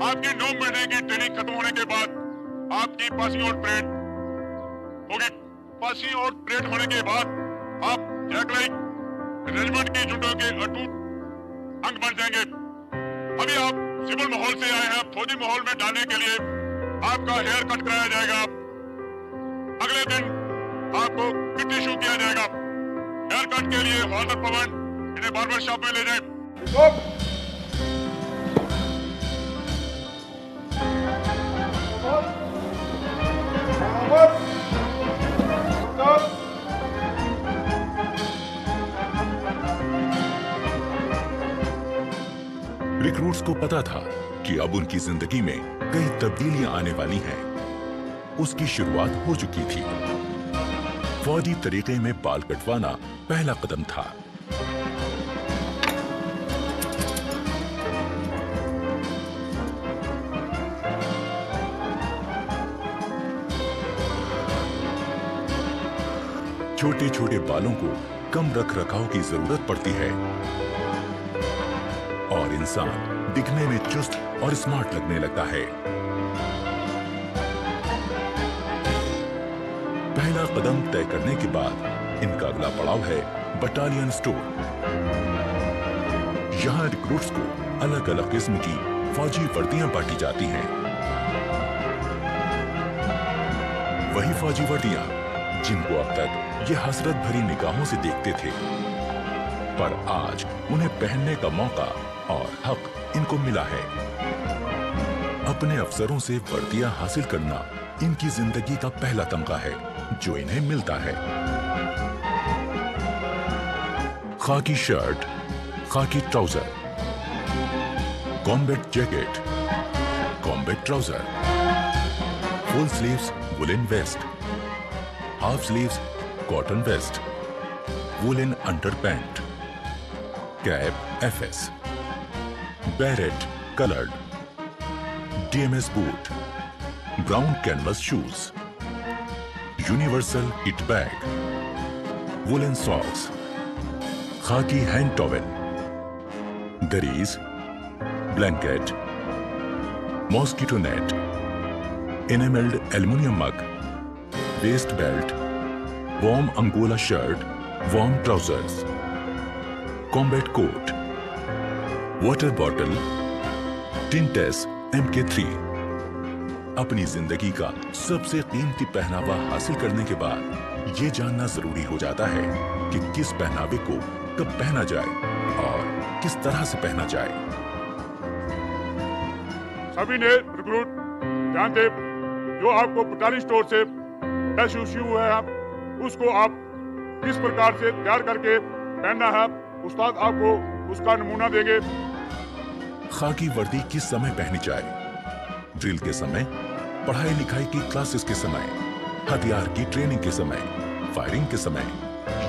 आपकी 9 महीने की ट्रेनिंग खत्म होने के बाद आपकी पासिंग आउट परेड होगी। पासिंग आउट परेड होने के बाद आप जैकलाइक रेजिमेंट की जुटों के अटूट अंग बन जाएंगे। अभी आप सिविल माहौल से आए हैं, फौजी माहौल में डालने के लिए आपका हेयर कट कराया जाएगा। अगले दिन आपको किट इशू किया जाएगा। हेयर कट के लिए हवलदार पवन इन्हें बार्बर शॉप में ले जाए। रिक्रूट्स को पता था कि अब उनकी जिंदगी में कई तब्दीलियां आने वाली हैं। उसकी शुरुआत हो चुकी थी। फौजी तरीके में बाल कटवाना पहला कदम था। छोटे छोटे बालों को कम रख रखाव की जरूरत पड़ती है और इंसान दिखने में चुस्त और स्मार्ट लगने लगता है। पहला कदम तय करने के बाद इनका अगला पड़ाव है बटालियन स्टोर। यहां रिक्रूट्स को अलग अलग किस्म की फौजी वर्दियां बांटी जाती हैं। वही फौजी वर्दियां जिनको अब तक ये हसरत भरी निगाहों से देखते थे, पर आज उन्हें पहनने का मौका और हक इनको मिला है। अपने अफसरों से वर्दियां हासिल करना इनकी जिंदगी का पहला तमगा है जो इन्हें मिलता है। Khaki shirt, khaki trouser, combat jacket, combat trouser, full sleeves woollen vest, half sleeves cotton vest, woollen underpant, cap FS, beret coloured, DMS boot, brown canvas shoes, universal kit bag, woollen socks, khaki hand towel, durries, blanket, mosquito net, enamelled aluminium mug, waist belt, warm angola shirt, warm trousers, combat coat, water bottle, टिंटेस MK3। अपनी जिंदगी का सबसे कीमती पहनावा हासिल करने के बाद ये जानना जरूरी हो जाता है कि किस पहनावे को कब पहना जाए और किस तरह से पहना जाए। सभी ने रिक्रूट ध्यान दे, जो आपको बटालियन स्टोर से ड्रेस इश्यू हुआ है उसको आप किस प्रकार से तैयार करके पहनना है, उस्ताद आपको उसका नमूना देंगे। खाकी वर्दी किस समय पहनी जाए? ड्रिल के समय, पढ़ाई लिखाई की क्लासेस के समय, हथियार की ट्रेनिंग के समय, फायरिंग के समय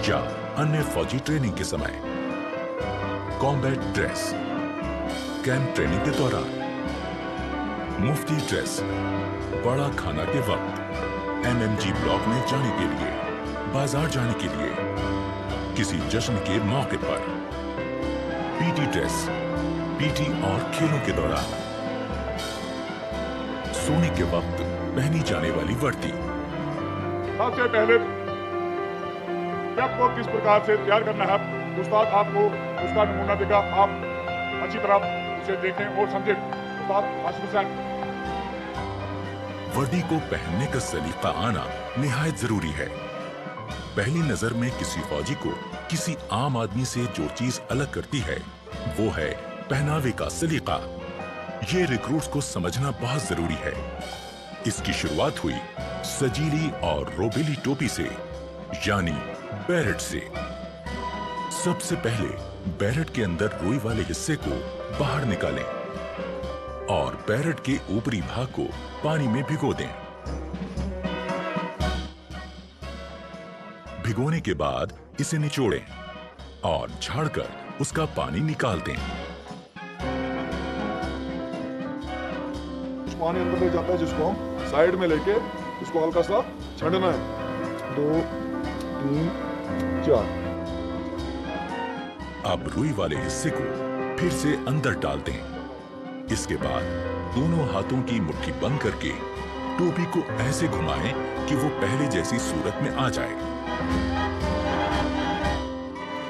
या अन्य फौजी ट्रेनिंग के समय। कॉम्बैट ड्रेस, कैंप ट्रेनिंग के दौरान। मुफ्ती ड्रेस, बड़ा खाना के वक्त, MMG ब्लॉक में जाने के लिए, बाजार जाने के लिए, किसी जश्न के मौके पर। पीटी ड्रेस, पीटी और खेलों के दौरान। सोने के वक्त पहनी जाने वाली वर्दी। सबसे पहले आपको किस प्रकार से तैयार करना है, उस्ताद आपको उसका नमूना देगा। आप अच्छी तरह उसे देखें और समझें। उस्ताद आशीर्वाद। वर्दी को पहनने का सलीका आना निहायत जरूरी है। पहली नजर में किसी फौजी को किसी आम आदमी से जो चीज अलग करती है वो है पहनावे का सलीका। ये रिक्रूट्स को समझना बहुत जरूरी है। इसकी शुरुआत हुई सजीली और रोबेली टोपी से, यानी बैरेट से। सबसे पहले बैरेट के अंदर रुई वाले हिस्से को बाहर निकालें और बैरेट के ऊपरी भाग को पानी में भिगो दें। भिगोने के बाद इसे निचोड़ें और झाड़कर उसका पानी निकाल दें। पानी अंदर ले जाता है जिसको हम साइड में लेके इसको हल्का सा छंडना है। 2 3 4। अब रुई वाले हिस्से को फिर से अंदर डाल दें। इसके बाद दोनों हाथों की मुट्ठी बंद करके टोपी को ऐसे घुमाएं कि वो पहले जैसी सूरत में आ जाए।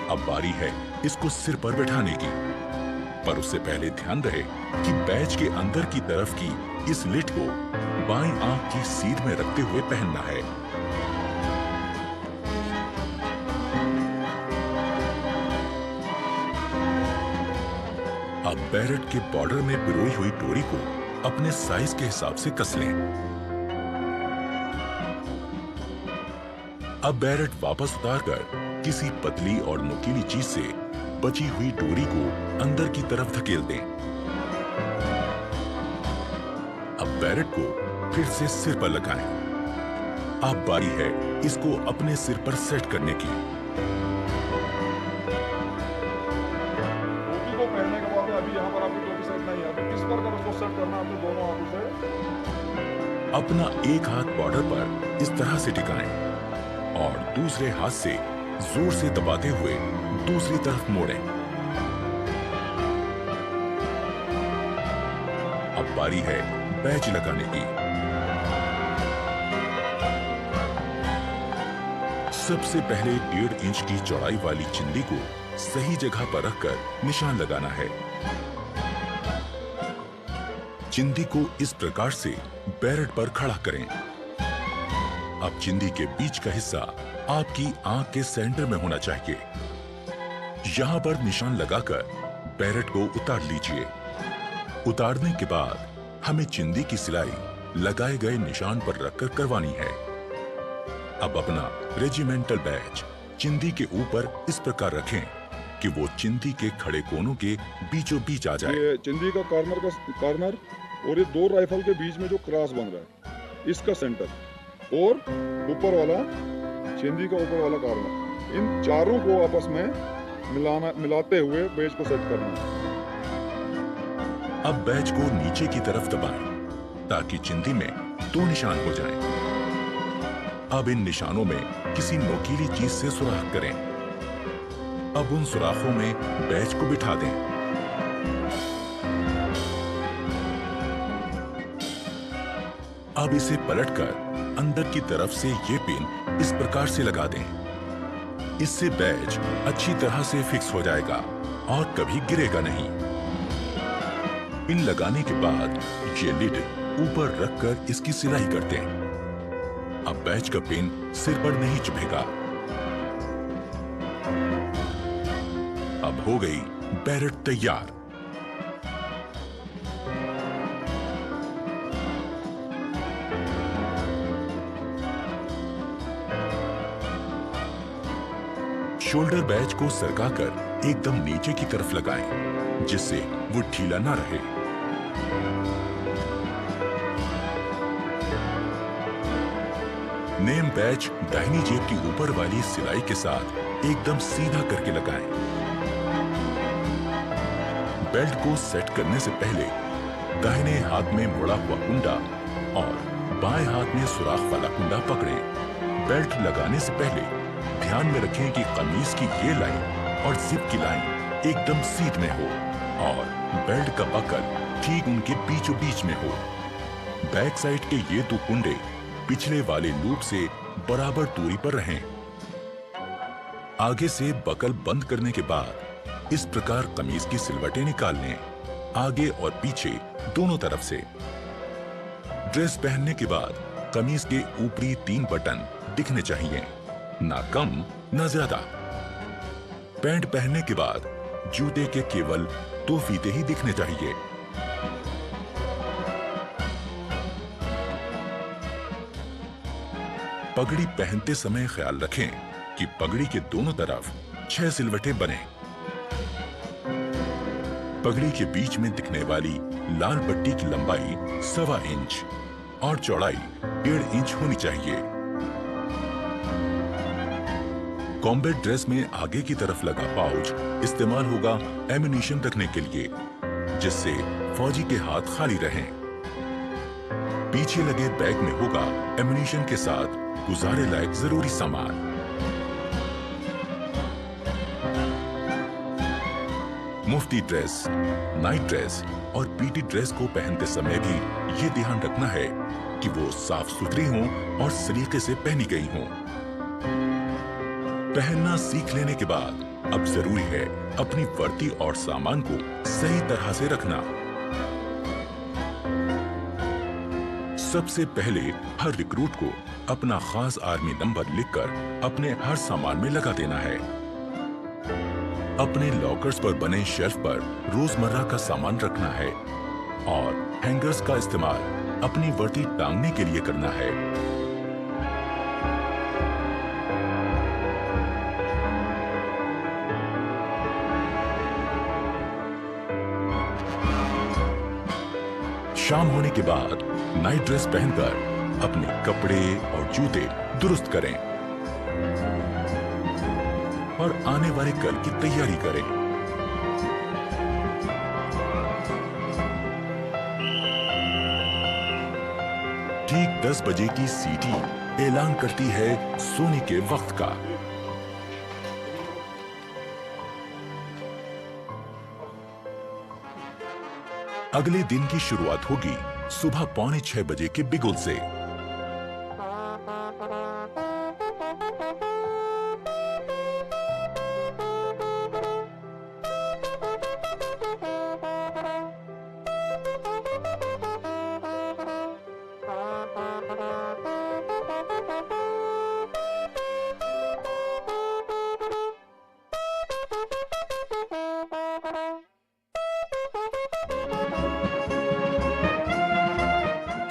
अब बारी है इसको सिर पर बैठाने की, पर उससे पहले ध्यान रहे कि बैच के अंदर की तरफ की इस लिट को बाईं आंख की सीध में रखते हुए पहनना है। अब बैरेट के बॉर्डर में पिरोई हुई डोरी को अपने साइज के हिसाब से कस लें। अब बैरेट वापस उतारकर किसी पतली और नुकीली चीज से बची हुई डोरी को अंदर की तरफ धकेल दें। अब बैरेट को फिर से सिर पर लगाएं। अब बारी है इसको अपने सिर पर सेट करने की। टोपी को पहनने के बाद अभी यहाँ पर आपकी टोपी सेट नहीं है, अभी किस पर कर उसको सेट करना है आपने दोनों हाथों से। अपना एक हाथ बॉर्डर पर इस तरह से टिकाएं और दूसरे हाथ से जोर से दबाते हुए दूसरी तरफ मोड़ें। अब बारी है बैच लगाने की। सबसे पहले 1.5 इंच की चौड़ाई वाली चिंदी को सही जगह पर रखकर निशान लगाना है। चिंदी को इस प्रकार से बैरेट पर खड़ा करें। अब चिंदी के बीच का हिस्सा आपकी आंख के सेंटर में होना चाहिए। यहां पर निशान लगाकर बैरेट को उतार लीजिए। उतारने के बाद हमें चिंदी की सिलाई लगाए गए निशान पर रखकर करवानी है। अब अपना रेजिमेंटल बैच चिंदी के ऊपर इस प्रकार रखें कि वो चिंदी के खड़े कोनों के बीचों बीच आ जाए। ये चिंदी का कॉर्नर और ये दो राइफल के बीच में जो क्रॉस बन रहा है इसका सेंटर और ऊपर वाला चिंदी का ऊपर वाला कॉर्नर, इन चारों को आपस में मिलाते हुए बैच को सेट करना है। अब बैच को नीचे की तरफ दबाएं ताकि चिंदी में 2 निशान हो जाएं। अब इन निशानों में किसी नोकीली चीज से सुराख करें। अब उन सुराखों में बैच को बिठा दें। अब इसे पलटकर अंदर की तरफ से ये पिन इस प्रकार से लगा दें। इससे बैच अच्छी तरह से फिक्स हो जाएगा और कभी गिरेगा नहीं। पिन लगाने के बाद ये लिड ऊपर रखकर इसकी सिलाई कर दें। अब बैच का पिन सिर पर नहीं चुभेगा। अब हो गई बैरेट तैयार। शोल्डर बैच को सरकाकर एकदम नीचे की तरफ लगाएं, जिससे वो ढीला ना रहे। नेम बैच दाहिनी जेब की ऊपर वाली सिलाई के साथ एकदम सीधा करके लगाएं। बेल्ट को सेट करने से पहले दाहिने हाथ में मुड़ा हुआ कुंडा और बाएं हाथ में सुराख वाला कुंडा पकड़ें। बेल्ट लगाने से पहले ध्यान में रखें कि कमीज की ये लाइन और जिप की लाइन एकदम सीध में हो और बेल्ट का बकल ठीक उनके बीचों बीच में हो। बैक साइड के ये 2 कुंडे पिछले वाले लूप से बराबर दूरी पर रहें। आगे से बकल बंद करने के बाद इस प्रकार कमीज की सिलवटें निकाल लें, आगे और पीछे दोनों तरफ से। ड्रेस पहनने के बाद कमीज के ऊपरी 3 बटन दिखने चाहिए, ना कम ना ज्यादा। पैंट पहनने के बाद जूते के केवल 2 फीते ही दिखने चाहिए। पगड़ी पहनते समय ख्याल रखें कि पगड़ी के दोनों तरफ 6 सिलवटें बने। पगड़ी के बीच में दिखने वाली लाल पट्टी की लंबाई 1.25 इंच और चौड़ाई 1.5 इंच होनी चाहिए। कॉम्बैट ड्रेस में आगे की तरफ लगा पाउच इस्तेमाल होगा एम्यूनिशन रखने के लिए, जिससे फौजी के हाथ खाली रहें। पीछे लगे बैग में होगा एम्यूनिशन के साथ गुजारे लायक जरूरी सामान। मुफ्ती ड्रेस, नाइट ड्रेस और पीटी ड्रेस को पहनते समय भी ये ध्यान रखना है कि वो साफ सुथरी हों और सलीके से पहनी गई हों। पहनना सीख लेने के बाद अब जरूरी है अपनी वर्दी और सामान को सही तरह से रखना। सबसे पहले हर रिक्रूट को अपना खास आर्मी नंबर लिखकर अपने हर सामान में लगा देना है। अपने लॉकर्स पर बने शेल्फ पर रोजमर्रा का सामान रखना है और हैंगर्स का इस्तेमाल अपनी वर्दी टांगने के लिए करना है। शाम होने के बाद नाइट ड्रेस पहनकर अपने कपड़े और जूते दुरुस्त करें और आने वाले कल की तैयारी करें। ठीक 10 बजे की सीटी ऐलान करती है सोने के वक्त का। अगले दिन की शुरुआत होगी सुबह 5:45 बजे के बिगुल से।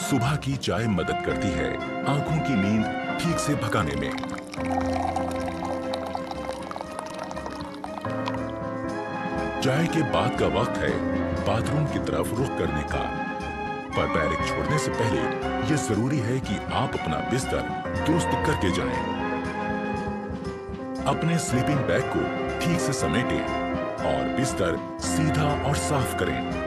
सुबह की चाय मदद करती है आंखों की नींद ठीक से भगाने में। चाय के बाद का वक्त है बाथरूम की तरफ रुख करने का, पर बैरक छोड़ने से पहले यह जरूरी है कि आप अपना बिस्तर दुरुस्त करके जाएं। अपने स्लीपिंग बैग को ठीक से समेटें और बिस्तर सीधा और साफ करें।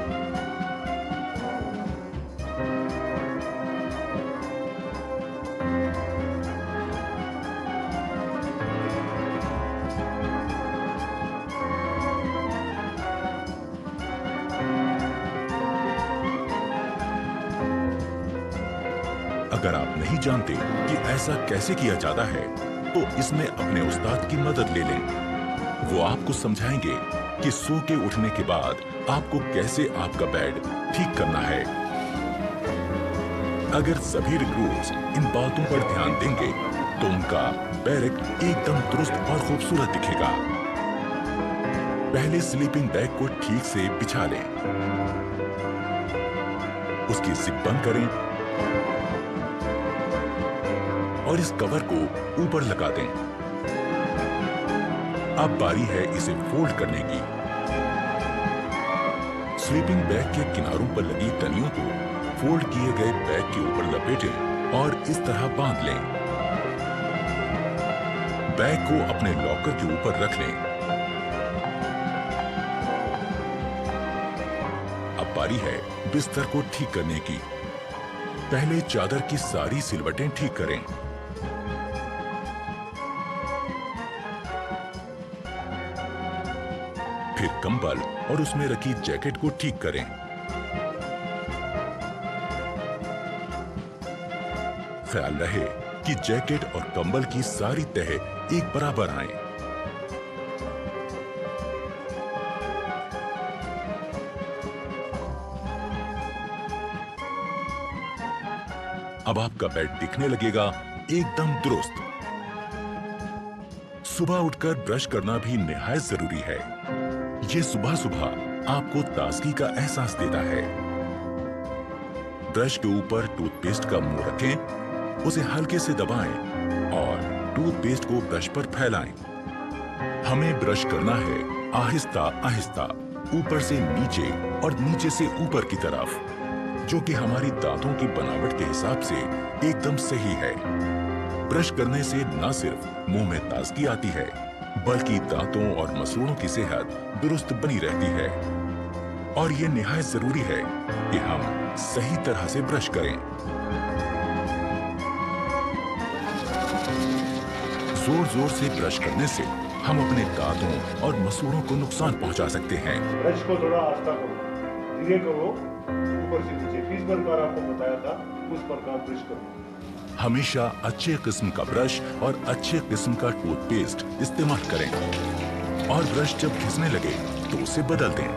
अगर आप नहीं जानते कि ऐसा कैसे किया जाता है, तो इसमें अपने उस्ताद की मदद ले लें। वो आपको समझाएंगे कि सो के उठने के बाद आपको कैसे आपका बेड ठीक करना है। अगर सभी रिक्रूट्स इन बातों पर ध्यान देंगे, तो उनका बैरक एकदम दुरुस्त और खूबसूरत दिखेगा। पहले स्लीपिंग बैग को ठीक से बिछा लें, उसकी जिप बंद करें और इस कवर को ऊपर लगा दें। अब बारी है इसे फोल्ड करने की। स्लीपिंग बैग के किनारों पर लगी तनियों को फोल्ड किए गए बैग के ऊपर लपेटें और इस तरह बांध लें। बैग को अपने लॉकर के ऊपर रख लें। अब बारी है बिस्तर को ठीक करने की। पहले चादर की सारी सिलवटें ठीक करें। फिर कंबल और उसमें रखी जैकेट को ठीक करें। ख्याल रहे कि जैकेट और कंबल की सारी तह एक बराबर आए। अब आपका बेड दिखने लगेगा एकदम दुरुस्त। सुबह उठकर ब्रश करना भी निहायत जरूरी है। ये सुबह सुबह आपको ताजगी का एहसास देता है। ब्रश के ऊपर टूथपेस्ट का मुंह रखें, उसे हल्के से दबाएं और टूथपेस्ट को ब्रश पर फैलाएं। हमें ब्रश करना है आहिस्ता आहिस्ता, ऊपर से नीचे और नीचे से ऊपर की तरफ, जो कि हमारी दांतों की बनावट के हिसाब से एकदम सही है। ब्रश करने से न सिर्फ मुंह में ताजगी आती है, बल्कि दांतों और मसूड़ों की सेहत दुरुस्त बनी रहती है। और ये निहायत जरूरी है कि हम सही तरह से ब्रश करें। जोर जोर से ब्रश करने से हम अपने दांतों और मसूड़ों को नुकसान पहुंचा सकते हैं। ब्रश को थोड़ा आस्था करो, धीरे करो, ऊपर से नीचे। 20 प्रकार आपको बताया था, उस प्रकार ब्रश करो। हमेशा अच्छे किस्म का ब्रश और अच्छे किस्म का टूथपेस्ट इस्तेमाल करें और ब्रश जब घिसने लगे तो उसे बदल दें।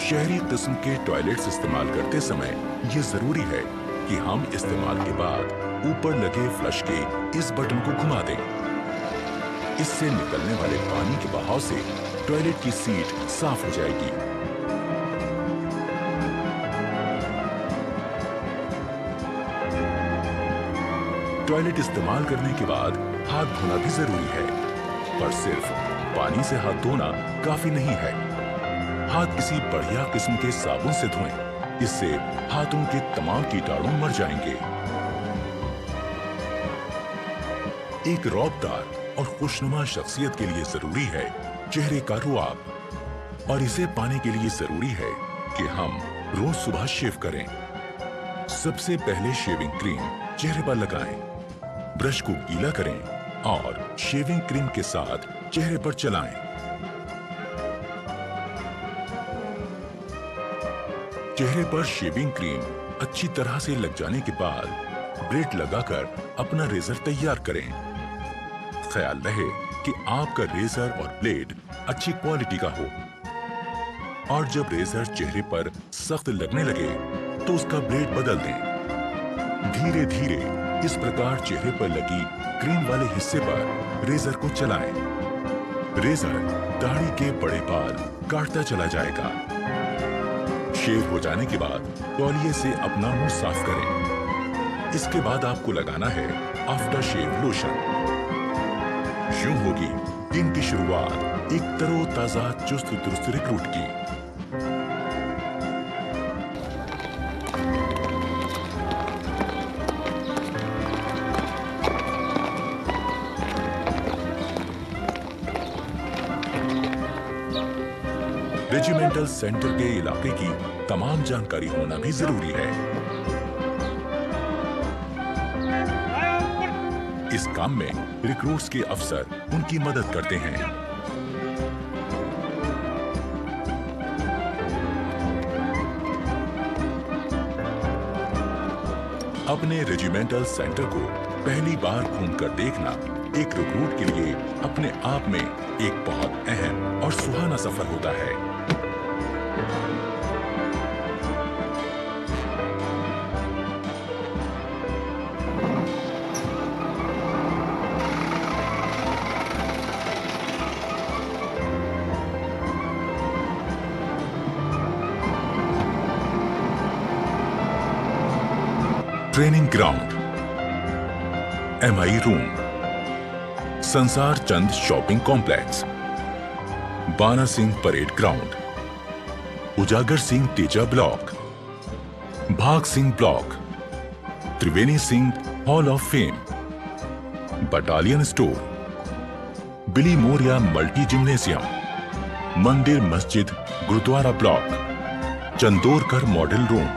शहरी किस्म के टॉयलेट्स इस्तेमाल करते समय ये जरूरी है कि हम इस्तेमाल के बाद ऊपर लगे फ्लश के इस बटन को घुमा दें। इससे निकलने वाले पानी के बहाव से टॉयलेट की सीट साफ हो जाएगी। टॉयलेट इस्तेमाल करने के बाद हाथ धोना भी जरूरी है, पर सिर्फ पानी से हाथ धोना काफी नहीं है। हाथ किसी बढ़िया किस्म के साबुन से धोएं, इससे हाथों के तमाम कीटाणु मर जाएंगे। एक रौबदार और खुशनुमा शख्सियत के लिए जरूरी है चेहरे का रुआब, और इसे पाने के लिए जरूरी है कि हम रोज सुबह शेव करें। सबसे पहले शेविंग क्रीम चेहरे पर लगाएं, ब्रश को गीला करें और शेविंग क्रीम के साथ चेहरे पर चलाएं। चेहरे पर शेविंग क्रीम अच्छी तरह से लग जाने के बाद ब्लेड लगाकर अपना रेजर तैयार करें। ख्याल रहे कि आपका रेजर और ब्लेड अच्छी क्वालिटी का हो, और जब रेजर चेहरे पर सख्त लगने लगे तो उसका ब्लेड बदल दें। धीरे धीरे इस प्रकार चेहरे पर लगी क्रीम वाले हिस्से पर रेजर को चलाएं। रेजर दाढ़ी के बड़े बाल काटता चला जाएगा। शेव हो जाने के बाद तौलिए से अपना मुंह साफ करें। इसके बाद आपको लगाना है आफ्टर शेव लोशन। यूं होगी दिन की शुरुआत एक तरोताजा चुस्त दुरुस्त रिक्रूट की। रेजिमेंटल सेंटर के इलाके की तमाम जानकारी होना भी जरूरी है। इस काम में रिक्रूट्स के अफसर उनकी मदद करते हैं। अपने रेजिमेंटल सेंटर को पहली बार घूमकर देखना एक रिक्रूट के लिए अपने आप में एक बहुत अहम और सुहाना सफर होता है। ट्रेनिंग ग्राउंड, MI रूम, संसार चंद शॉपिंग कॉम्प्लेक्स, बाना सिंह परेड ग्राउंड, उजागर Singh Teja block, Bhag Singh block, Triveni Singh hall of fame, battalion store, Billimoria multi gymnasium, मंदिर मस्जिद गुरुद्वारा block, Chandorkar model room,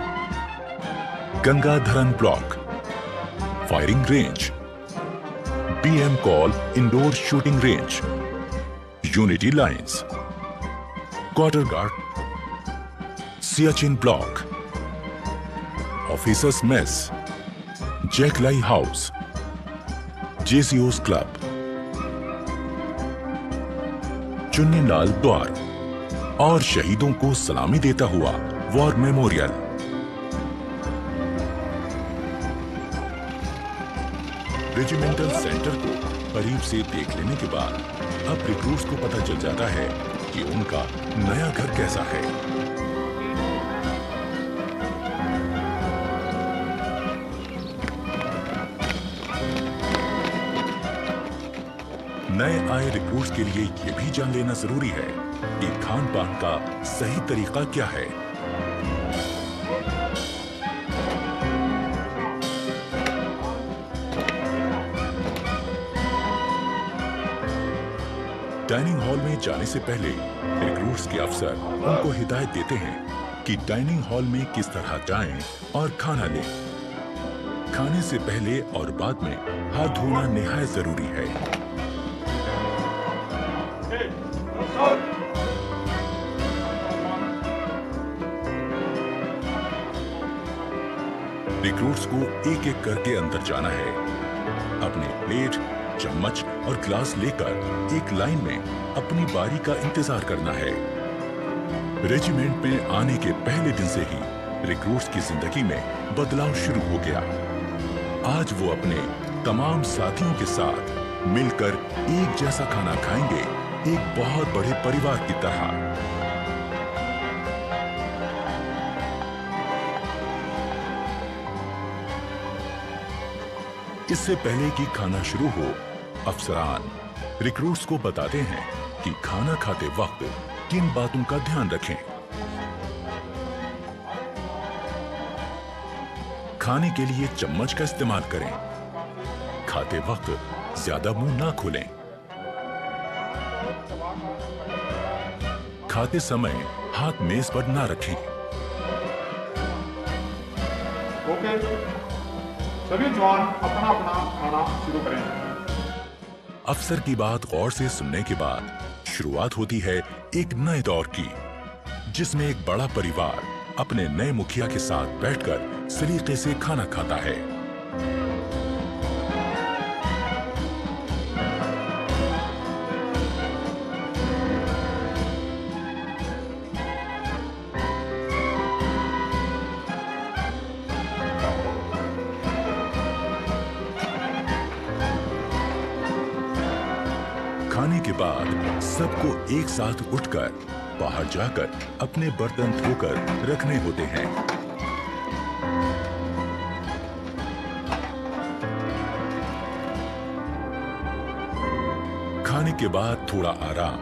Gangadharan block, firing range, BM Kaul indoor shooting range, unity lines, quarter guard, Siachen block, officers mess, जैकलाई house, JCO's club, Chunnilal द्वार और शहीदों को सलामी देता हुआ वॉर मेमोरियल। रेजिमेंटल सेंटर को करीब से देख लेने के बाद अब रिक्रूट्स को पता चल जाता है कि उनका नया घर कैसा है। नए आए रिक्रूट्स के लिए यह भी जान लेना जरूरी है कि खान पान का सही तरीका क्या है। डाइनिंग हॉल में जाने से पहले रिक्रूट्स के अफसर उनको हिदायत देते हैं कि डाइनिंग हॉल में किस तरह जाएं और खाना लें। खाने से पहले और बाद में हाथ धोना निहायत जरूरी है। रिक्रूट्स को एक एक करके अंदर जाना है। अपने प्लेट, चम्मच और ग्लास लेकर एक लाइन में अपनी बारी का इंतजार करना है। रेजिमेंट में आने के पहले दिन से ही रिक्रूट्स की जिंदगी में बदलाव शुरू हो गया। आज वो अपने तमाम साथियों के साथ मिलकर एक जैसा खाना खाएंगे, एक बहुत बड़े परिवार की तरह। इससे पहले कि खाना शुरू हो, अफसरान रिक्रूट्स को बताते हैं कि खाना खाते वक्त किन बातों का ध्यान रखें। खाने के लिए चम्मच का इस्तेमाल करें। खाते वक्त ज्यादा मुंह ना खोलें। खाते समय हाथ मेज पर ना रखें। ओके, सभी जवान अपना अपना खाना शुरू करें। अफसर की बात गौर से सुनने के बाद शुरुआत होती है एक नए दौर की, जिसमें एक बड़ा परिवार अपने नए मुखिया के साथ बैठकर सलीके से खाना खाता है। खाने के बाद सबको एक साथ उठकर बाहर जाकर अपने बर्तन धोकर रखने होते हैं। खाने के बाद थोड़ा आराम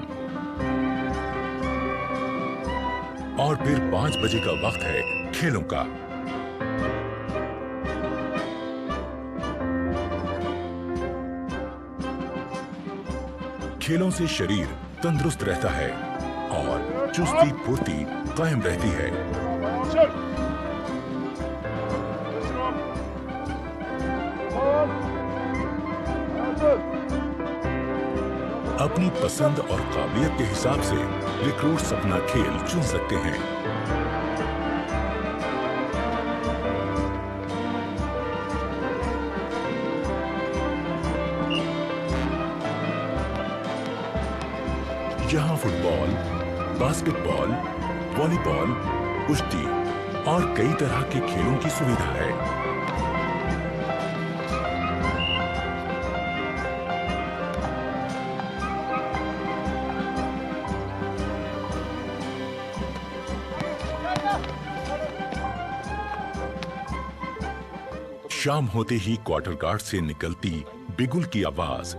और फिर 5 बजे का वक्त है खेलों का। खेलों से शरीर तंदुरुस्त रहता है और चुस्ती फुर्ती कायम रहती है। अपनी पसंद और काबिलियत के हिसाब से रिक्रूट्स अपना खेल चुन सकते हैं। यहाँ फुटबॉल, बास्केटबॉल, वॉलीबॉल, कुश्ती और कई तरह के खेलों की सुविधा है। शाम होते ही क्वार्टर गार्ड से निकलती बिगुल की आवाज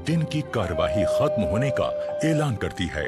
दिन की कार्यवाही खत्म होने का ऐलान करती है।